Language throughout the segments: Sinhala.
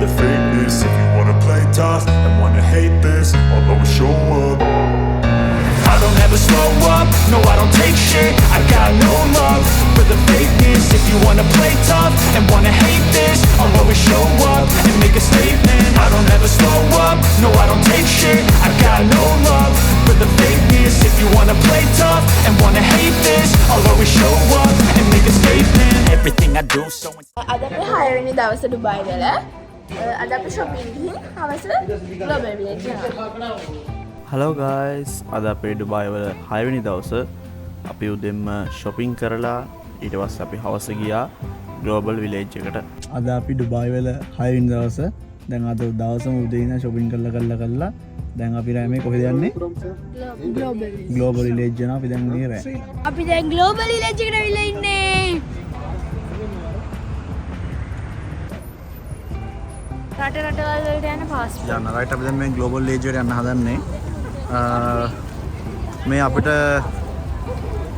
the fakeness. If you wanna play tough and wanna hate this, I'll always show up. I don't ever slow up, no I don't take shit. I got no love for the fakeness. If you wanna play tough and wanna hate this, I'll always show up and make a statement. I don't ever slow up, no I don't take shit. I got no love for the fakeness. If you wanna play tough and wanna hate this, I'll always show up and make a statement. Everything I do so අද අපි 6 වෙනි දවසේ ඩුබායි වල අද අපි shopping ගිහින් හවස global village යනවා. හලෝ ගයිස්, අද අපේ ඩුබායි වල 6 වෙනි දවස අපි උදෙන්ම shopping කරලා ඊට පස්සේ අපි හවස ගියා global village එකට. අද අපි ඩුබායි වල 6 වෙනි දවස. දැන් අද දවසම උදේ ඉඳන් shopping කරලා දැන් අපි රෑ මේ කොහෙද යන්නේ? global village යනවා. අපි දැන් මේ රෑ. අපි දැන් global village එකට ඇවිල්ලා ඉන්නේ. රටවල් වලට යන පාස්පෝර්ට්. යන්න රයිට් අපි දැන් මේ global village එකට යන්න හදන්නේ. මේ අපිට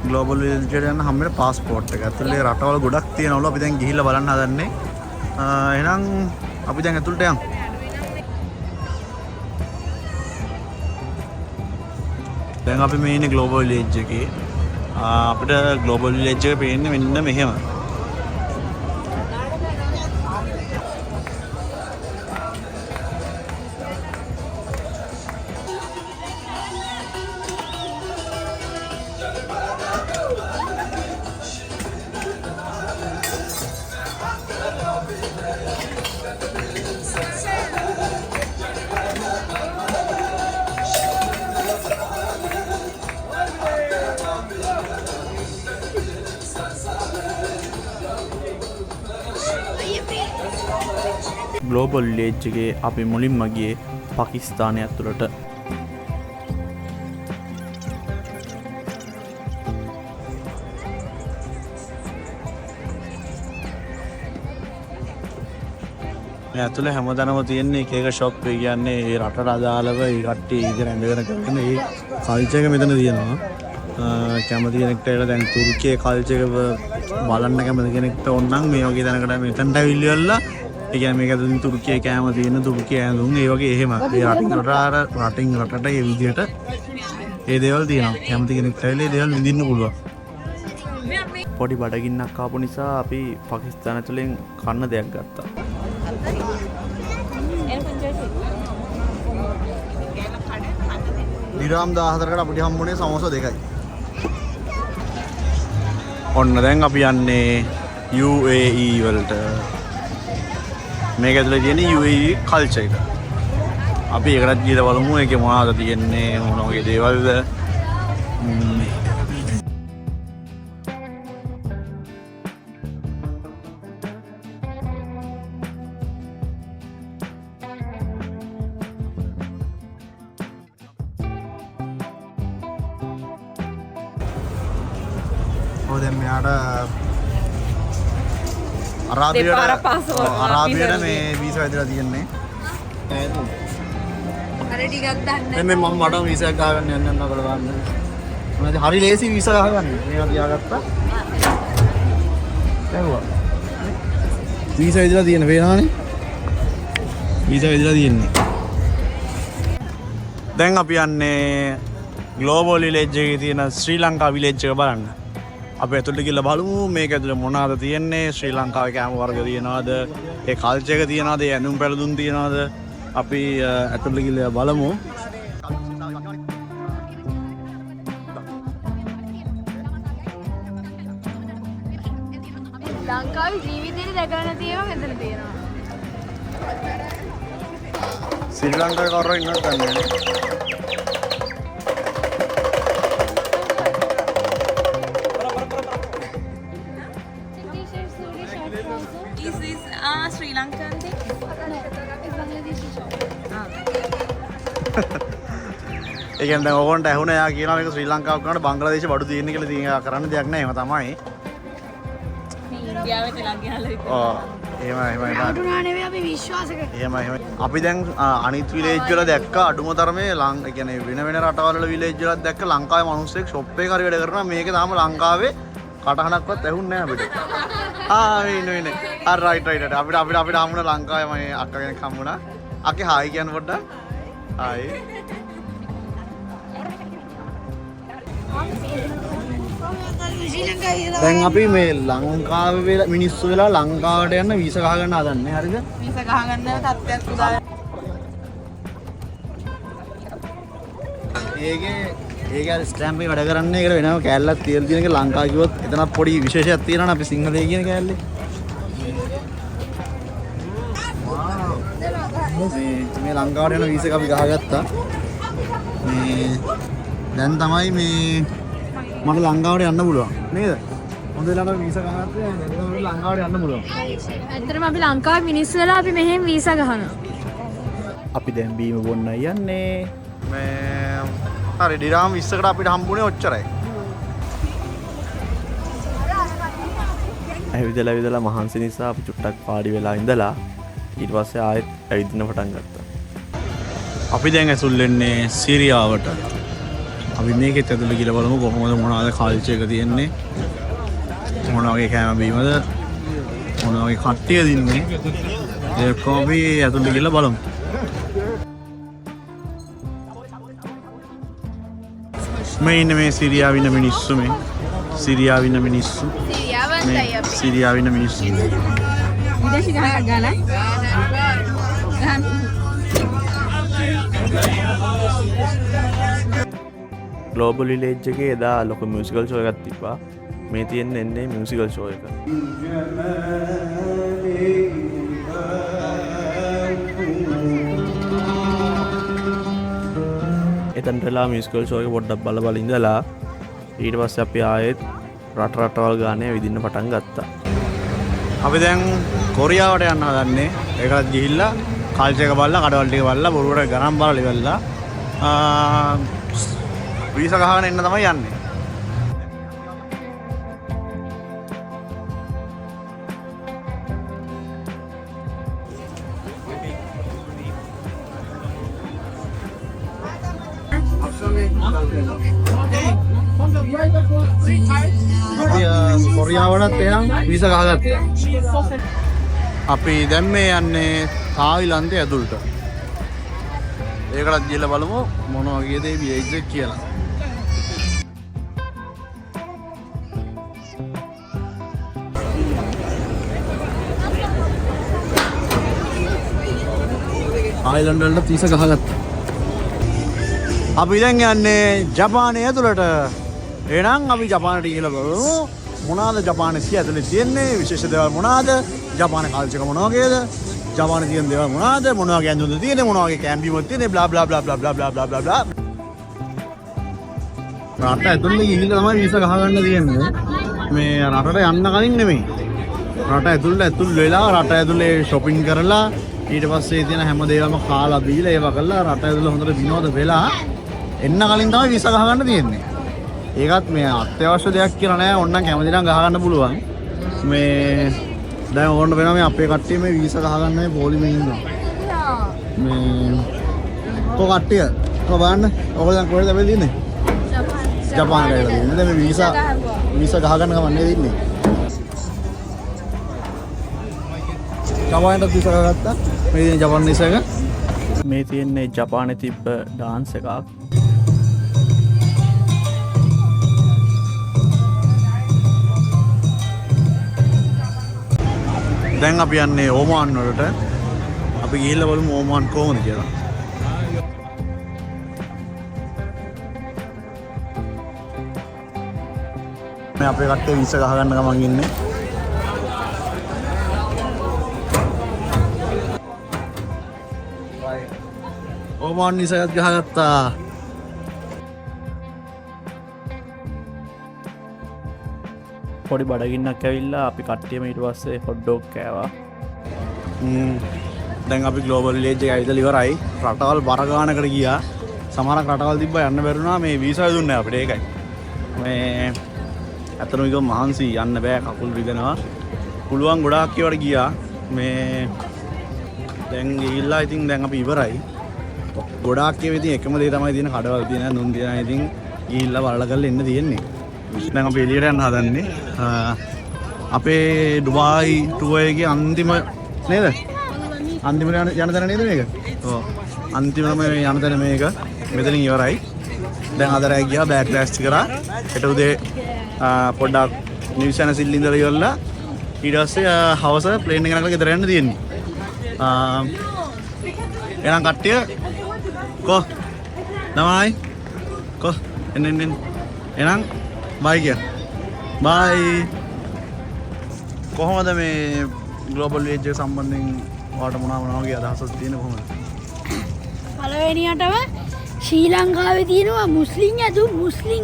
global village එකට යන්න හැම වෙලේ පාස්පෝර්ට් එක. ඇතුලේ රටවල් ගොඩක් තියෙනවලු. අපි දැන් ගිහිල්ලා බලන්න හදන්නේ. එහෙනම් අපි දැන් ඇතුළට යමු. දැන් අපි මේ ඉන්නේ global village එකේ. අපිට global village එක පේන්නේ මෙන්න මෙහෙම. ග්ලෝබල් විලේජ් එකේ අපි මුලින්ම ගියේ පාකිස්තානය ඇතුළට. මේ ඇතුළේ හැමදැනම තියෙන එක එක ෂොප්. ඒ කියන්නේ ඒ රටට අදාළව ඒ කට්ටිය ඉගෙන ඇඳගෙන කරන ඒ කල්චර් එක මෙතන තියෙනවා. කැමති කෙනෙක්ට ඒක දැන් තුර්කියේ කල්චර් එක බලන්න කැමති කෙනෙක්ට ඕන නම් මේ වගේ තැනකට මෙතනට ඇවිල්ලා ඒ කියන්නේ මේක ඇතුලින් තුර්කියේ කැම තියෙන තුර්කිය ඇඳුම් ඒ වගේ එහෙම ඒ රටින් රටට ඒ විදිහට ඒ දේවල් තියෙනවා. කැමති කෙනෙක්ට ඇවිල්ලා ඒ දේවල් විඳින්න පුළුවන්. පොඩි බඩගින්නක් ආපු නිසා අපි පාකිස්තාන ඇතුලෙන් කන්න දෙයක් ගත්තා. දිරාම් 14කට අපිට හම්බුනේ සමෝසා දෙකයි. ඔන්න දැන් අපි යන්නේ UAE වලට. මේක ඇතුලේ තියෙන UAE කල්චර් එක. අපි ඒකටත් ගිහලා බලමු ඒකේ මොනවද තියෙන්නේ මොන වගේ දේවල්ද. දැන් මෙයාට අරාබියට මේ වීසා ඇදලා තියෙන්නේ. හරි ටිකක් දන්න. දැන් මේ මම මට වීසා එක ගන්න යන්න නකලා ගන්න. මොනවද හරි ලේසි වීසා ගන්න. මේවා තියාගත්තා. දැන්වා. වීසා ඇදලා තියෙන වේනානේ. වීසා ඇදලා තියෙන්නේ. දැන් අපි යන්නේ ග්ලෝබල් විලේජ් එකේ තියෙන ශ්‍රී ලංකා විලේජ් එක බලන්න. අපි ඇතුළට ගිහලා බලමු මේක ඇතුළේ මොනවද තියෙන්නේ. ශ්‍රී ලංකාවේ කෑම වර්ග තියෙනවද? ඒ කල්චර් එක තියෙනවද? ඒ ඇඳුම් පැළඳුම් තියෙනවද? අපි ඇතුළට ගිහලා බලමු. ලංකාවේ ජීවිතේ දැකලා නැති ඒවා මෙතන තියෙනවා. ශ්‍රී ලංකාවේ කවුරු ඉන්නවද දන්නේ නැහැ. Sri Lankan thing? It's Bangladeshi shop. ඒ කියන්නේ දැන් ඕගොන්ට ඇහුණා යා කියනවා මේක ශ්‍රී ලංකාව කරනකොට බංග්ලාදේශ බඩු තියෙන කියලා තියෙන කරන්න දෙයක් නැහැ. එහෙම තමයි. ඉන්දියාවේ තලක් ගහලා ඔව්. එහෙමයි. අඩුනා නෙවෙයි අපි විශ්වාස කරා. එහෙමයි. අපි දැන් අනිත් විලේජ් වල දැක්ක අඩුම තරමේ ඒ කියන්නේ වෙන රටවල් වල විලේජ් වල දැක්ක ලංකාවේ මිනිස්සෙක් ෂොප් එකේ හරි වැඩ කරනවා. මේක තාම ලංකාවේ කටහනක්වත් ඇහුන්නේ නැහැ අපිට. ඉන්නේ. රයිට් අපිට හම්බුණා ලංකාවේ මම අක්කා කෙනෙක් හම්බුණා. අක්කේ හායි කියන්න පොඩ්ඩක්. හායි. දැන් අපි මේ ලංකාවේ මිනිස්සු වෙලා ලංකාවට යන්න වීසා ගහ ගන්න හදන්නේ. හරිද? වීසා ගහ ගන්න තත්ත්වයක් උදා ඒක අර ස්ටැම්ප් එක වැඩ කරන්නේ ඒකට වෙනම කෑල්ලක් තියලා තියෙන එක ලංකාව කිව්වොත් එතනක් පොඩි විශේෂයක් තියෙනවනේ අපි සිංහලයේ කියන කෑල්ලේ. මේ ලංකාවට යන වීසා එක අපි ගහගත්තා. මේ දැන් තමයි මේ මට ලංකාවට යන්න පුළුවන් නේද? හොඳ වෙලාවට වීසා ගහගත්තා. දැන් ලංකාවට යන්න පුළුවන්. ඇත්තටම අපි ලංකාවේ මිනිස්සු වෙලා අපි මෙහෙම වීසා ගහනවා. අපි දැන් බීම බොන්න යන්නේ. මේ හරි ඩිරාම් 20කට අපිට හම්බුනේ ඔච්චරයි. ඇවිදලා මහන්සි නිසා අපි චුට්ටක් පාඩි වෙලා ඉඳලා ඊට පස්සේ ආයෙත් ඇවිදින්න පටන් ගත්තා. අපි දැන් ඇතුල් වෙන්නේ සිරියාවට. අපි මේකෙත් ඇතුළට ගිහලා බලමු කොහොමද මොනවද කල්චර් එක තියෙන්නේ. මොන වගේ කෑම බීමද මොන වගේ කට්ටියද ඉන්නේ. ඒක අපි ඇතුළට ගිහලා බලමු. මේ ඉන්නේ මේ සිරියාවේ ඉන්න මිනිස්සු මේ. සිරියාවේ ඉන්න මිනිස්සු. සිරියාවන්ටයි අපි. සිරියාවේ ඉන්න මිනිස්සු. විදේශි ගහක් ගන්න. ග්ලෝබල් විලේජ් එකේ එදා ලොකු මියුසිකල් ෂෝ එකක් තිබ්බා. මේ තියෙන්නේ මියුසිකල් ෂෝ එක. එතනටලා මියුසිකල් ෂෝ එක පොඩ්ඩක් බල ඉඳලා ඊට පස්සේ අපි ආයෙත් රටවල් ගානේ විදින්න පටන් ගත්තා. අපි දැන් කොරියාවට යන්න හදන්නේ. ඒකත් ගිහිල්ලා කල්චර් එක බලලා කඩවල් ටික බලලා බොරුවට ගණන් බලලා ඉවරලා වීසා ගහගෙන එන්න තමයි යන්නේ. කොරියාවටත් එනම් වීසා ගහගත්තා. අපි දැන් මේ යන්නේ තායිලන්තේ ඇතුළට. ඒකටත් ගිහලා බලමු මොන වගේ දේ බියයිද කියලා. තායිලන්ත වලට වීසා ගහගත්තා. අපි දැන් යන්නේ ජපානයේ ඇතුළට. එහෙනම් අපි ජපානට ගිහලා බලමු මොනවාද ජපානයේ ඇතුළේ තියෙන්නේ විශේෂ දේවල් මොනවාද? ජපානයේ කල්චර් එක මොන වගේද? ජපානයේ තියෙන දේවල් මොනවාද? මොන වගේ ඇඳුම්ද තියෙන්නේ? මොන වගේ කැම්බිමක් තියෙන්නේ? Blah blah blah blah blah blah blah blah. රට ඇතුළේ ගිහිල්ලා තමයි වීසා ගහ ගන්න තියෙන්නේ. මේ රටට යන්න කලින් නෙමෙයි. රට ඇතුළේ වෙලා රට ඇතුළේ shopping කරලා ඊට පස්සේ තියෙන හැම දේවල්ම කාලා බීලා ඒවා කරලා රට ඇතුළේ හොඳට විනෝද වෙලා එන්න කලින් තමයි වීසා ගහ ගන්න තියෙන්නේ. ඒකත් මේ අත්‍යවශ්‍ය දෙයක් කියලා නෑ. ඕනනම් කැමති නම් ගහ ගන්න පුළුවන්. මේ දැන් ඕන්න වෙනවා මේ අපේ කට්ටිය මේ වීසා ගහ ගන්න මේ පොලිමේ ඉන්නවා. මේ කට්ටිය බලන්න. ඔයගොල්ලෝ දැන් කොහෙද අපි ඉන්නේ? ජපානයේ ඉන්නේ. දැන් මේ වීසා ගහ ගන්න ගමන් නේද ඉන්නේ? ජපානයට වීසා ගත්තා. මේ ඉන්නේ ජපාන වීසා එක. මේ තියෙන්නේ ජපානයේ තිබ්බ ඩාන්ස් එකක්. දැන් අපි යන්නේ ඕමාන් වලට. අපි ගිහිල්ලා බලමු ඕමාන් කොහොමද කියලා. මේ අපේ කට්ටිය වීසා ගහ ගන්න ගමන් ඉන්නේ. ඕමාන් වීසාත් ගහගත්තා. පොඩි බඩගින්නක් ඇවිල්ලා අපි කට්ටියම ඊට පස්සේ හොට් ඩොග් කෑවා. දැන් අපි ග්ලෝබල් විලේජ් එක ඇවිදලා ඉවරයි. රටවල් බර ගානකට ගියා. සමහරක් රටවල් තිබ්බා යන්න බැරුණා. මේ වීසා දුන්නේ අපිට ඒකයි. මේ අතන එක මහන්සි යන්න බෑ කකුල් රිදෙනවා. පුළුවන් ගොඩාක් ඒවට ගියා. මේ දැන් ගිහිල්ලා ඉතින් දැන් අපි ඉවරයි. ගොඩාක් ඒවා ඉතින් එකම දේ තමයි තියෙන කඩවල් තියෙන නුන් තියෙන ඉතින් ගිහිල්ලා බලලා කරලා එන්න තියෙන්නේ. දැන් අපි එළියට යන්න හදන්නේ. අපේ ඩුබායි ටුවර් එකේ අන්තිම නේද? අන්තිම යන තැන නේද මේක? ඔව්. අන්තිමම යන තැන මේක. මෙතනින් ඉවරයි. දැන් අද රෑ ගියා බෑග් ක්‍රෑෂ් කරා. හෙට උදේ පොඩ්ඩක් නිව්ස් channel සිල්ල ඉඳලා ඉවරලා ඊට පස්සේ හවස ප්ලේන් එක නගලා ගෙදර යන්න තියෙන්නේ. එහෙනම් කට්ටිය කො නමයි කො එන්න එහෙනම් බයි කිය. බයි. කොහොමද මේ ග්ලෝබල් විලේජ් එක සම්බන්ධයෙන් ඔයාලට මොනවා වගේ අදහසක් තියෙන කොහොමද? පළවෙනියටම ශ්‍රී ලංකාවේ තියෙනවා මුස්ලිම් ඇතු මුස්ලිම්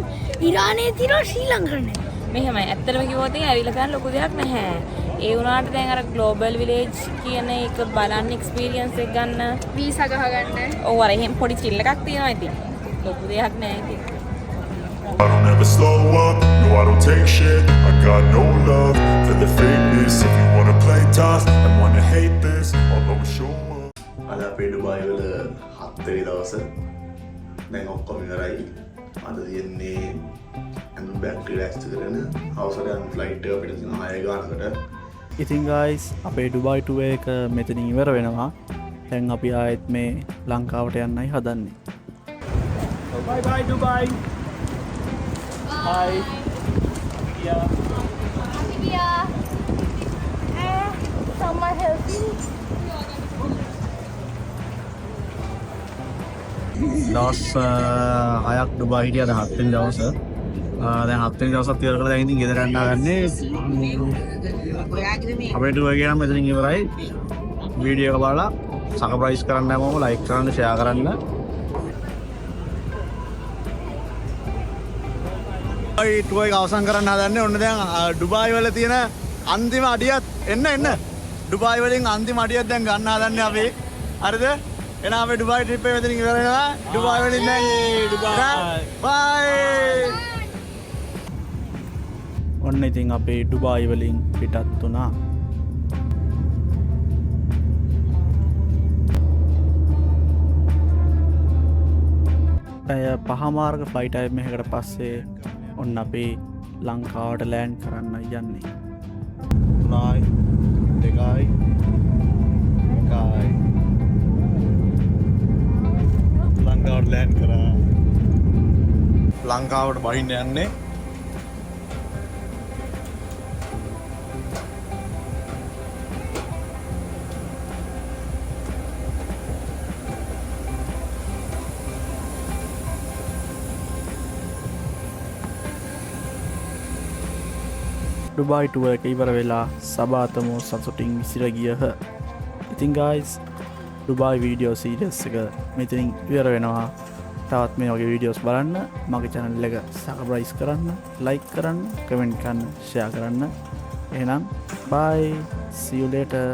ඉරානයේ තියෙනවා ශ්‍රී ලංකාවේ මෙහෙමයි ඇත්තටම කිව්වොත් ඇවිල්ලා ගන්න ලොකු දෙයක් නැහැ. ඒ වුණාට දැන් අර ග්ලෝබල් විලේජ් කියන එක බලන්න එක්ස්පීරියන්ස් එක ගන්න වීසා ගහගන්න. ඔව් අර එහෙම පොඩි චිල් එකක් තියෙනවා ඉතින්. ලොකු දෙයක් නෑ ඉතින්. I don't ever slow up, no I don't take shit. I got no love for the fakeness. If you wanna play tough and wanna hate this, I'll always show up. අද අපේ ඩුබායි වල 7 වෙනි දවස. දැන් ඔක්කොම ඉවරයි. අද තියෙන්නේ අඳුම් බෑග් රිලැක්ස් කරගෙන හවසට යන ෆ්ලයිට් එක අපිට තියෙන 6 ගානකට. ඉතින් ගයිස් අපේ ඩුබායි ටුවර් එක මෙතනින් ඉවර වෙනවා. දැන් අපි ආයෙත් මේ ලංකාවට යන්නයි හදන්නේ. Bye bye Dubai. Bye. Yeah. සම්මා හෙල්පි දවස් 6ක් ඩුබායි හිටියා. දැන් 7 වෙනි දවස. දැන් 7 වෙනි දවසත් ඉවර කරලා දැන් ඉතින් ගෙදර යන්න හදන්නේ. අපේ ටුවර් එක නම් මෙතනින් ඉවරයි. වීඩියෝ එක බලලා සබස්ක්‍රයිබ් කරන්න හැමෝම ලයික් කරන්න ෂෙයා කරන්න. ටුවර් එක අවසන් කරන්න හදන්නේ. ඔන්න දැන් ඩුබායි වල තියෙන අන්තිම අඩියත් එන්න ඩුබායි වලින් අන්තිම අඩියත් දැන් ගන්න හදන්නේ අපි. හරිද? එහෙනම් අපේ ඩුබායි ට්‍රිප් එක මෙතනින් ඉවර වෙනවා. ඩුබායි වලින් දැන් බයි. ඔන්න ඉතින් අපේ ඩුබායි වලින් පිටත් වුණා. ඇය පහමාර්ග ෆ්ලයිට් ටයිම් එකකට පස්සේ ඔන්න අපි ලංකාවට ලෑන්ඩ් කරන්න යන්නේ. 3යි 2යි 1යි ලංකාවට ලෑන්ඩ් කරා. ලංකාවට බහින්න යන්නේ. ඩුබායි ටුවර් එක ඉවර වෙලා සබාතමෝ සතුටින් විසිර ගියහ. ඉතින් ගයිස් ඩුබායි වීඩියෝ සීරියස් එක මෙතනින් ඉවර වෙනවා. තවත් මේ වගේ වීඩියෝස් බලන්න මගේ channel එක සබස්ක්‍රයිබ් කරන්න, ලයික් කරන්න, කමෙන්ට් කරන්න, ෂෙයා කරන්න. එහෙනම් bye, see you later.